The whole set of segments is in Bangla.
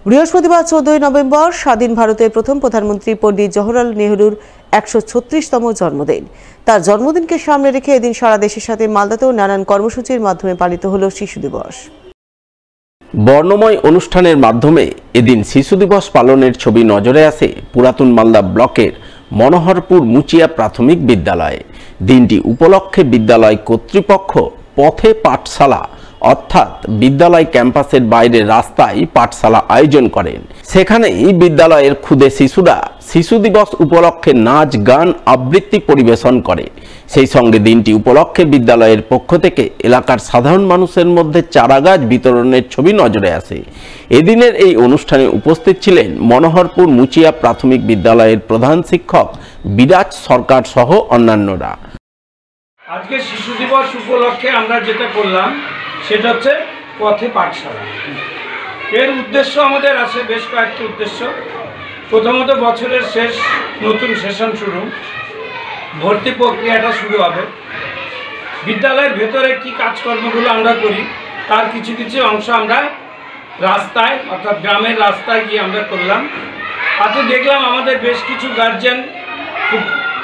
বৃহস্পতিবার 14 নভেম্বর স্বাধীন ভারতের প্রথম প্রধানমন্ত্রী পণ্ডিত জওহরলাল নেহরুর 136তম জন্মদিন। তার জন্মদিনকে সামনে রেখে এদিন সারা দেশের সাথে মালদাতেও নানান কর্মসূচির মাধ্যমে পালিত হল শিশু দিবস। বর্ণময় অনুষ্ঠানের মাধ্যমে এদিন শিশু দিবস পালনের ছবি নজরে আসে পুরাতন মালদা ব্লকের মনোহরপুর মুচিয়া প্রাথমিক বিদ্যালয়ে। দিনটি উপলক্ষে বিদ্যালয় কর্তৃপক্ষ পথে পাঠশালা অর্থাৎ বিদ্যালয় ক্যাম্পাসের বাইরে রাস্তায় পাঠশালা আয়োজন করেন। সেখানেই বিদ্যালয়ের ক্ষুদে শিশুরা শিশু দিবস উপলক্ষে নাচ গান আবৃত্তি পরিবেশন করে। সেই সঙ্গে দিনটি উপলক্ষে বিদ্যালয়ের পক্ষ থেকে এলাকার সাধারণ মানুষের মধ্যে চারাগাছ বিতরণের ছবি নজরে আসে। এদিনের এই অনুষ্ঠানে উপস্থিত ছিলেন মনোহরপুর মুচিয়া প্রাথমিক বিদ্যালয়ের প্রধান শিক্ষক বিরাজ সরকার সহ অন্যান্যরা। আজকে শিশু দিবস উপলক্ষে আমরা যেটা করলাম সেটা হচ্ছে পথে পাঠশালা। এর উদ্দেশ্য আমাদের আছে বেশ কয়েকটি উদ্দেশ্য। প্রথমত বছরের শেষ, নতুন সেশন শুরু, ভর্তি প্রক্রিয়াটা শুরু হবে। বিদ্যালয়ের ভেতরে কি কাজকর্মগুলো আমরা করি তার কিছু কিছু অংশ আমরা রাস্তায় অর্থাৎ গ্রামের রাস্তায় গিয়ে আমরা করলাম। তাতে দেখলাম আমাদের বেশ কিছু গার্জেন খুব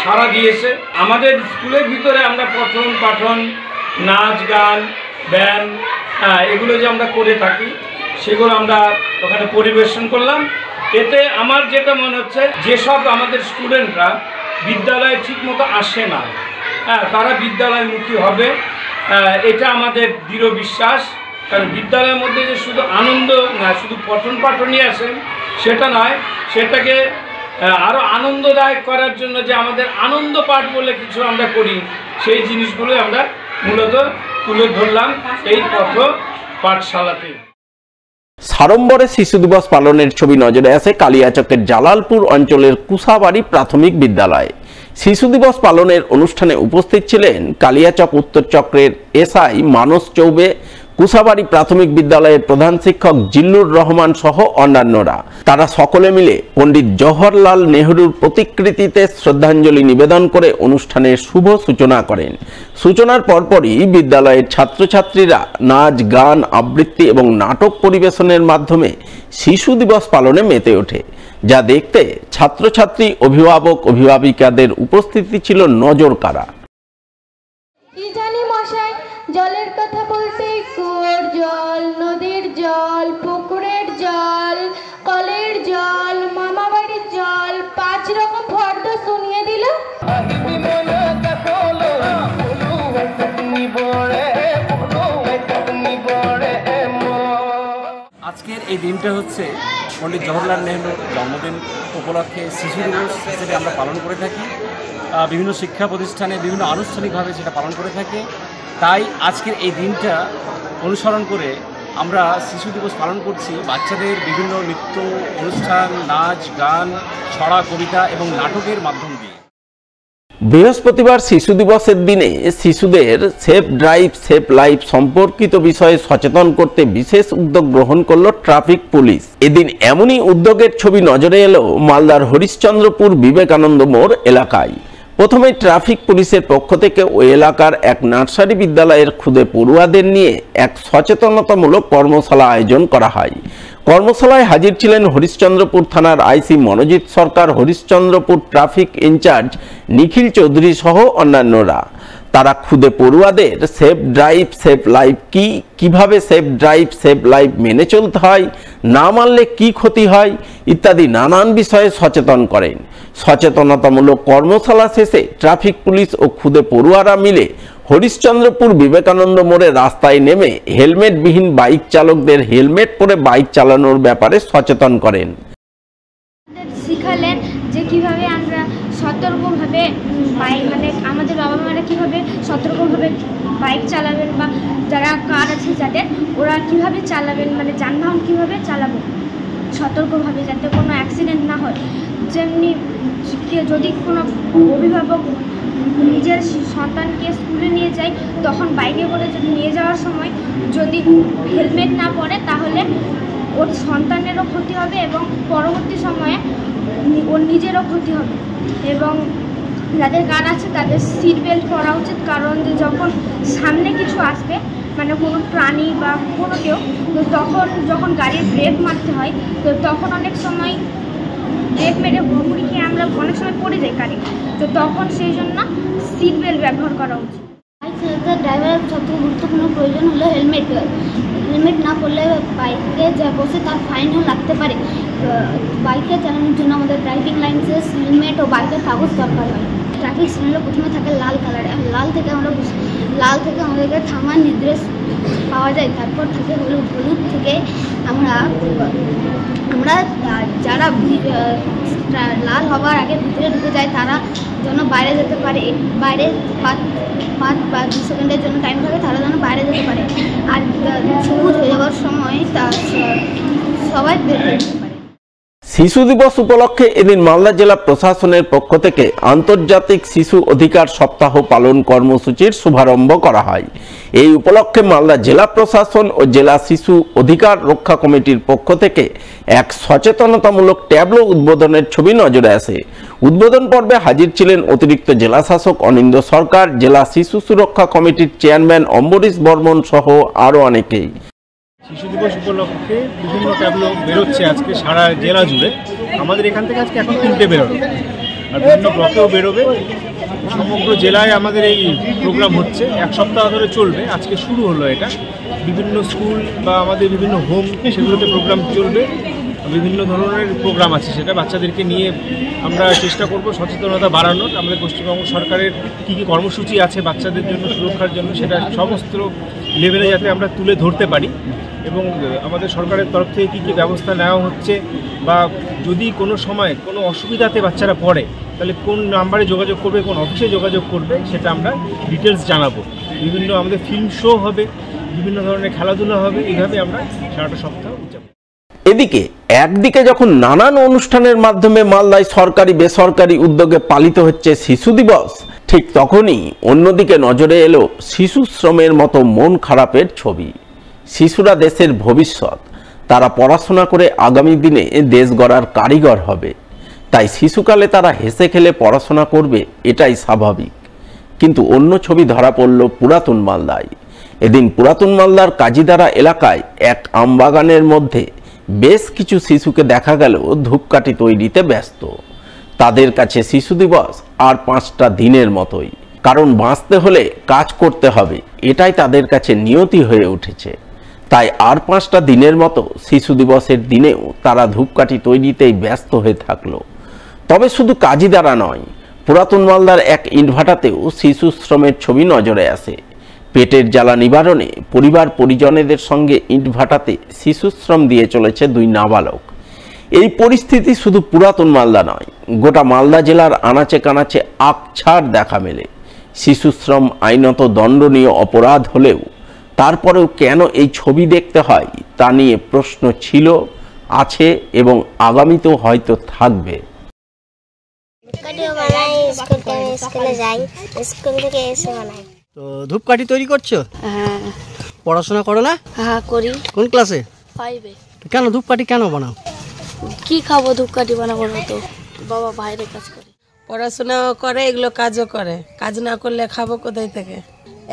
সাড়া দিয়েছে। আমাদের স্কুলের ভিতরে আমরা পঠন পাঠন, নাচ গান, ব্যায়াম এগুলো যে আমরা করে থাকি সেগুলো আমরা ওখানে পরিবেশন করলাম। এতে আমার যেটা মনে হচ্ছে যেসব আমাদের স্টুডেন্টরা বিদ্যালয়ে ঠিকমতো আসে না, তারা বিদ্যালয়মুখী হবে, এটা আমাদের দৃঢ় বিশ্বাস। কারণ বিদ্যালয়ের মধ্যে যে শুধু আনন্দ না, শুধু পঠন পাঠনই আসে সেটা নয়, সেটাকে আরও আনন্দদায়ক করার জন্য যে আমাদের আনন্দ পাঠ বলে কিছু আমরা করি, সেই জিনিসগুলো আমরা মূলত তুলে ধরলাম এই পথ পাঠশালাতে। সাড়ম্বরে শিশু দিবস পালনের ছবি নজরে আসে কালিয়াচকের জালালপুর অঞ্চলের কুসাবাড়ি প্রাথমিক বিদ্যালয়ে। শিশু দিবস পালনের অনুষ্ঠানে উপস্থিত ছিলেন কালিয়াচক উত্তর চক্রের এসআই মানস চৌবে, কুসাবাড়ি প্রাথমিক বিদ্যালয়ের প্রধান শিক্ষক জিল্লুর রহমান সহ অন্যান্যরা। তারা সকলে মিলে পণ্ডিত জওহরলাল নেহরুর প্রতিকৃতিতে শ্রদ্ধাঞ্জলি নিবেদন করে অনুষ্ঠানের শুভ সূচনা করেন। সূচনার পরপরই বিদ্যালয়ের ছাত্রছাত্রীরা নাচ গান আবৃত্তি এবং নাটক পরিবেশনের মাধ্যমে শিশু দিবস পালনে মেতে ওঠে, যা দেখতে ছাত্রছাত্রী, অভিভাবক, অভিভাবিকাদের উপস্থিতি ছিল নজর কাড়া। জলের কথা বলতে কুয়োর জল, নদীর জল, পুকুরের জল, কলের জল, মামা বাড়ির জল, 5 রকম ফর্দ শুনিয়ে দিল। আজকের এই দিনটা হচ্ছে পণ্ডিত জওহরলাল নেহরুর জন্মদিন উপলক্ষে শিশু দিবস হিসেবে আমরা পালন করে থাকি। বিভিন্ন শিক্ষা প্রতিষ্ঠানে বিভিন্ন আনুষ্ঠানিকভাবে সেটা পালন করে থাকে। তাই আজকের এই দিনটা অনুসরণ করে আমরা শিশু দিবস পালন করছি বাচ্চাদের বিভিন্ন নৃত্য অনুষ্ঠান, নাচ গান, ছড়া, কবিতা এবং নাটকের মাধ্যম দিয়ে। বৃহস্পতিবার শিশু দিবসের দিনে শিশুদের সেফ ড্রাইভ সেফ লাইফ সম্পর্কিত বিষয়ে সচেতন করতে বিশেষ উদ্যোগ গ্রহণ করল ট্রাফিক পুলিশ। এদিন এমনই উদ্যোগের ছবি নজরে এলো মালদার হরিশ্চন্দ্রপুর বিবেকানন্দ মোড় এলাকায়। প্রথমে ট্রাফিক পুলিশের পক্ষ থেকে ওই এলাকার এক নার্সারি বিদ্যালয়ের ক্ষুদে পড়ুয়াদের নিয়ে এক সচেতনতামূলক কর্মশালা আয়োজন করা হয়। কর্মশালায় হাজির ছিলেন হরিশ্চন্দ্রপুর থানার আইসি মনোজিৎ সরকার, হরিশ্চন্দ্রপুর ট্রাফিক ইনচার্জ নিখিল চৌধুরী সহ অন্যান্যরা। তারা ক্ষুদে পড়ুয়াদের সেফ ড্রাইভ সেফ লাইফ কি, কিভাবে সেফ ড্রাইভ সেফ লাইফ মেনে চলতে হয়, না মানলে কি ক্ষতি হয় ইত্যাদি নানান বিষয়ে সচেতন করেন। সচেতনতামূলক কর্মশালা শেষে ট্রাফিক পুলিশ ও ক্ষুদে পড়ুয়ারা মিলে হরিশ্চন্দ্রপুর বিবেকানন্দ মোড়ে রাস্তায় নেমে হেলমেটবিহীন বাইক চালকদের হেলমেট পরে বাইক চালানোর ব্যাপারে সচেতন করেন। শিখালেন যে কিভাবে আমরা সতর্কভাবে বাইক, মানে আমাদের বাবা মারা কীভাবে সতর্কভাবে বাইক চালাবেন, বা যারা কার আছে যাদের, ওরা কিভাবে চালাবেন, মানে যানবাহন কীভাবে চালাবো সতর্কভাবে, যাতে কোনো অ্যাক্সিডেন্ট না হয়। যেমনি যদি কোনো অভিভাবক নিজের সন্তানকে স্কুলে নিয়ে যায়, তখন বাইকে করে যদি নিয়ে যাওয়ার সময় যদি হেলমেট না পরে তাহলে ওর সন্তানেরও ক্ষতি হবে এবং পরবর্তী সময়ে ওর নিজেরও ক্ষতি হবে। এবং যাদের কার আছে তাদের সিট বেল্ট পরা উচিত, কারণ যখন সামনে কিছু আসবে মানে কোনো প্রাণী বা কোনো কেউ, তো তখন যখন গাড়ির ব্রেক মারতে হয় তো তখন অনেক সময় ব্রেক মেরে হুড়মুড়ি খেয়ে আমরা অনেক সময় পড়ে যাই গাড়ি, তো তখন সেই জন্য সিট বেল্ট ব্যবহার করা উচিত। বাইক চালাতে ড্রাইভারের সবথেকে গুরুত্বপূর্ণ প্রয়োজন হলো হেলমেট। হেলমেট না পরলে বাইকে যা বসে তার ফাইনও লাগতে পারে। বাইকে চালানোর জন্য আমাদের ড্রাইভিং লাইসেন্স, হেলমেট ও বাইকের কাগজ দরকার হয়। ট্রাফিক সিগন্যালে প্রথমে থাকে লাল কালার, লাল থেকে আমাদেরকে থামার নির্দেশ পাওয়া যায়। তারপর থাকে হলুদ, হলুদ থেকে আমরা যারা লাল হবার আগে ভিতরে ঢুকে যায় তারা যেন বাইরে যেতে পারে। বাইরে 5 বা 2 সেকেন্ডের জন্য টাইম থাকে, তারা যেন বাইরে যেতে পারে। আর সবুজ হয়ে যাওয়ার সময় সবাই বের হয়ে যেতে পারে। শিশু দিবস উপলক্ষে এদিন মালদা জেলা প্রশাসনের পক্ষ থেকে আন্তর্জাতিক শিশু অধিকার সপ্তাহ পালন কর্মসূচির শুভারম্ভ করা হয়। এই উপলক্ষে মালদা জেলা প্রশাসন ও জেলা শিশু অধিকার রক্ষা কমিটির পক্ষ থেকে এক সচেতনতামূলক ট্যাবলো উদ্বোধনের ছবি নজরে আসে। উদ্বোধন পর্বে হাজির ছিলেন অতিরিক্ত জেলা শাসক অনিন্দ্য সরকার, জেলা শিশু সুরক্ষা কমিটির চেয়ারম্যান অম্বরীশ বর্মন সহ আরও অনেকেই। শিশু দিবস উপলক্ষে বিভিন্ন ট্যাবলো বেরোচ্ছে আজকে সারা জেলা জুড়ে। আমাদের এখান থেকে আজকে এখন 3টে বেরোবে, আর বিভিন্ন ব্লকেও বেরোবে। সমগ্র জেলায় আমাদের এই প্রোগ্রাম হচ্ছে, 1 সপ্তাহ ধরে চলবে। আজকে শুরু হলো এটা। বিভিন্ন স্কুল বা আমাদের বিভিন্ন হোম, সেগুলোতে প্রোগ্রাম চলবে। বিভিন্ন ধরনের প্রোগ্রাম আছে, সেটা বাচ্চাদেরকে নিয়ে আমরা চেষ্টা করব সচেতনতা বাড়ানোর। আমাদের পশ্চিমবঙ্গ সরকারের কী কী কর্মসূচি আছে বাচ্চাদের জন্য, সুরক্ষার জন্য, সেটা সমস্ত লেভেলে যাতে আমরা তুলে ধরতে পারি। এবং আমাদের সরকারের তরফ থেকে কী কী ব্যবস্থা নেওয়া হচ্ছে, বা যদি কোনো সময় কোনো অসুবিধাতে বাচ্চারা পড়ে তাহলে কোন নাম্বারে যোগাযোগ করবে, কোন অফিসে যোগাযোগ করবে, সেটা আমরা ডিটেলস জানাবো। বিভিন্ন আমাদের ফিল্ম শো হবে, বিভিন্ন ধরনের খেলাধুলা হবে। এইভাবে আমরা সারাটা সপ্তাহ উদযাপন। এদিকে একদিকে যখন নানান অনুষ্ঠানের মাধ্যমে মালদায় সরকারি বেসরকারি উদ্যোগে পালিত হচ্ছে শিশু দিবস, ঠিক তখনই অন্যদিকে নজরে এলো শিশু শ্রমের মতো মন খারাপের ছবি। শিশুরা দেশের ভবিষ্যৎ, তারা পড়াশোনা করে আগামী দিনে দেশ গড়ার কারিগর হবে। তাই শিশুকালে তারা হেসে খেলে পড়াশোনা করবে, এটাই স্বাভাবিক। কিন্তু অন্য ছবি ধরা পড়ল পুরাতন মালদায়। এদিন পুরাতন মালদার কাজীদারা এলাকায় এক আমবাগানের মধ্যে বেশ কিছু শিশুকে দেখা গেল ধূপকাঠি তৈরিতে ব্যস্ত। তাদের কাছে শিশু দিবস আর 5টা দিনের মতোই, কারণ বাঁচতে হলে কাজ করতে হবে, এটাই তাদের কাছে নিয়তি হয়ে উঠেছে। তাই আর 5টা দিনের মতো শিশু দিবসের দিনেও তারা ধূপকাঠি তৈরিতেই ব্যস্ত হয়ে থাকলো। তবে শুধু কাজীদারা নয়, পুরাতন মালদার এক ইটভাটাতেও শিশু শ্রমের ছবি নজরে আসে। পেটের জ্বালা নিবারণে পরিবার পরিজনেদের সঙ্গে ইটভাটাতে শিশু শ্রম দিয়ে চলেছে 2 নাবালক। এই পরিস্থিতি শুধু পুরাতন মালদা নয়, গোটা মালদা জেলার আনাচে কানাচে আকছাড় দেখা মেলে। শিশু শ্রম আইনত দণ্ডনীয় অপরাধ হলেও তারপরেও কেন এই ছবি দেখতে হয় তা নিয়ে প্রশ্ন ছিল, আছে এবং আগামীতেও হয়তো থাকবে। স্কুলে যাই, স্কুল থেকে এসে বানাই। তো ধূপকাঠি তৈরি করছো? হ্যাঁ। পড়াশোনা করো না? হ্যাঁ করি। কোন ক্লাসে? 5-এ। কেন ধূপকাঠি কেন বানাও? কি খাবো, ধূপকাঠি বানাবো না তো। বাবা বাইরে কাজ করে, পড়াশোনাও করে, এগুলো কাজও করে। কাজ না করলে খাবো কোথায় থেকে?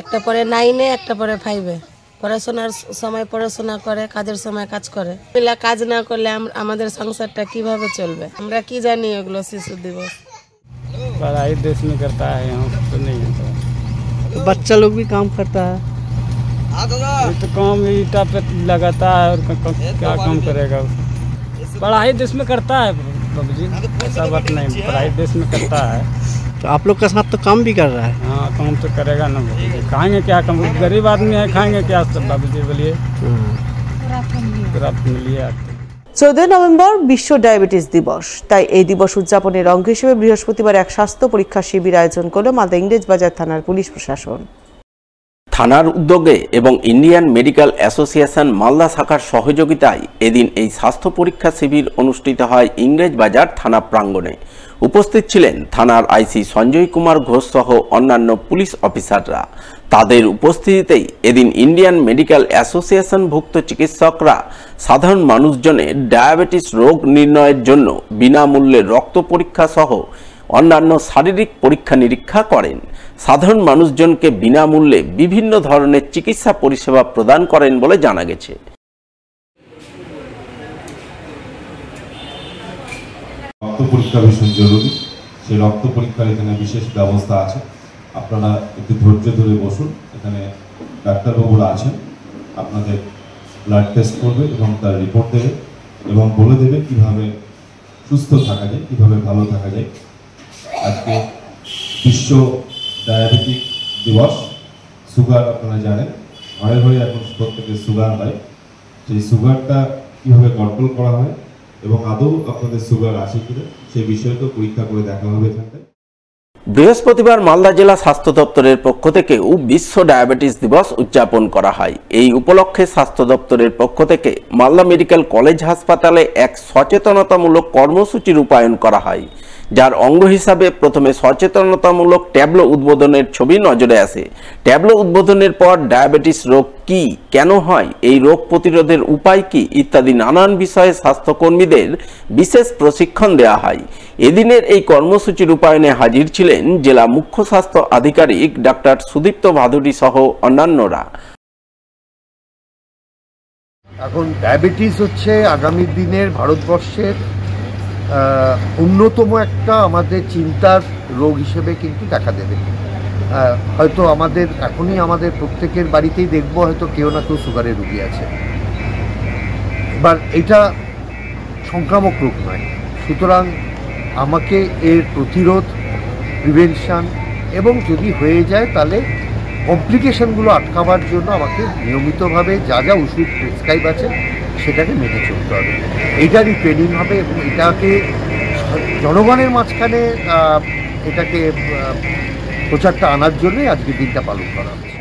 একটা পরে 9-এ, একটা পরে 5-এ। পড়াশোনার সময় পড়াশোনা করে, কাজের সময় কাজ করে। কাজ না করলে আমাদের সংসারটা কিভাবে চলবে? আমরা কি জানি ওগুলো শিশু দিবস? पढ़ाई देश में करता है, यहाँ तो नहीं होता। तो बच्चा लोग भी काम करता है, ये तो काम ईटा पे लगाता है और क्या काम करेगा? पढ़ाई देश में करता है बाबूजी, ऐसा बात नहीं, पढ़ाई देश में करता है। तो आप लोग का साथ तो काम भी कर रहा है। हाँ काम तो करेगा ना बाबूजी, खाएंगे क्या? कम गरीब आदमी है, खाएंगे क्या सब बाबूजी? बोलिए। रात मिलिए आते। 14 নভেম্বর বিশ্ব ডায়াবেটিস দিবস। তাই এই দিবস উদযাপনের অঙ্গ হিসেবে বৃহস্পতিবার এক স্বাস্থ্য পরীক্ষা শিবির আয়োজন করল মালদা ইংরেজবাজার থানার পুলিশ প্রশাসন। থানার উদ্যোগে এবং ইন্ডিয়ান মেডিকেল অ্যাসোসিয়েশন মালদা শাখার সহযোগিতায় এদিন এই স্বাস্থ্য পরীক্ষা শিবির অনুষ্ঠিত হয় ইংরেজবাজার থানা প্রাঙ্গণে। উপস্থিত ছিলেন থানার আইসি সঞ্জয় কুমার ঘোষ সহ অন্যান্য পুলিশ অফিসাররা। তাদের উপস্থিতিতেই এদিন ইন্ডিয়ান মেডিকেল অ্যাসোসিয়েশন ভুক্ত চিকিৎসকরা সাধারণ মানুষজনের ডায়াবেটিস রোগ নির্ণয়ের জন্য বিনামূল্যে রক্ত পরীক্ষা সহ অন্যান্য শারীরিক পরীক্ষা নিরীক্ষা করেন। সাধারণ মানুষজনকে বিনামূল্যে বিভিন্ন ধরনের চিকিৎসা পরিষেবা প্রদান করেন বলে জানা গেছে। রক্ত পরীক্ষা ভীষণ জরুরি, সেই রক্ত পরীক্ষার এখানে বিশেষ ব্যবস্থা আছে। আপনারা একটু ধৈর্য ধরে বসুন, এখানে ডাক্তারবাবুরা আছেন, আপনাদের ব্লাড টেস্ট করবে এবং তার রিপোর্ট দেবে এবং বলে দেবে কিভাবে সুস্থ থাকা যায়, কিভাবে ভালো থাকা যায়। আজকে বিশ্ব ডায়াবেটিক দিবস। সুগার আপনারা জানেন, ঘরে ঘরে এখন প্রত্যেকের সুগার হয়। সেই সুগারটা কীভাবে কন্ট্রোল করা হয় এবং আদৌ আপনাদের সুগার আছে কিনা সেই বিষয়টা পরীক্ষা করে দেখা হবে এখানটায়। বৃহস্পতিবার মালদা জেলা স্বাস্থ্য দপ্তরের পক্ষ থেকেও বিশ্ব ডায়াবেটিস দিবস উদযাপন করা হয়। এই উপলক্ষে স্বাস্থ্য দপ্তরের পক্ষ থেকে মালদা মেডিকেল কলেজ হাসপাতালে এক সচেতনতামূলক কর্মসূচি রূপায়ণ করা হয়, যার অঙ্গ হিসাবে প্রথমে সচেতনতামূলক ট্যাবলো উদ্বোধনের ছবি নজরে আসে। ট্যাবলো উদ্বোধনের পর ডায়াবেটিস রোগ কি, কেন হয়, এই রোগ প্রতিরোধের উপায় কি ইত্যাদি নানান বিষয়ে স্বাস্থ্যকর্মীদের বিশেষ প্রশিক্ষণ দেওয়া হয়। এদিনের এই কর্মসূচি রূপায়ণে হাজির ছিলেন জেলা মুখ্য স্বাস্থ্য আধিকারিক ডাক্তার সুদীপ্ত ভাদুরী সহ অন্যান্যরা। এখন ডায়াবেটিস হচ্ছে আগামী দিনের ভারতবর্ষের অন্যতম একটা আমাদের চিন্তার রোগ হিসেবে কিন্তু দেখা দেবে। হয়তো আমাদের প্রত্যেকের বাড়িতেই দেখবো হয়তো কেউ না কেউ সুগারের রোগী আছে। এবার এটা সংক্রামক রোগ নয়, সুতরাং আমাকে এর প্রতিরোধ, প্রিভেনশন এবং যদি হয়ে যায় তাহলে কমপ্লিকেশনগুলো আটকাবার জন্য আমাকে নিয়মিতভাবে যা যা ওষুধ প্রেসক্রাইব আছে সেটাকে মেনে চলতে হবে। এইটারই ট্রেনিং হবে এবং এটাকে জনগণের মাঝখানে এটাকে প্রচারটা আনার জন্যই আজকের দিনটা পালন করা হচ্ছে।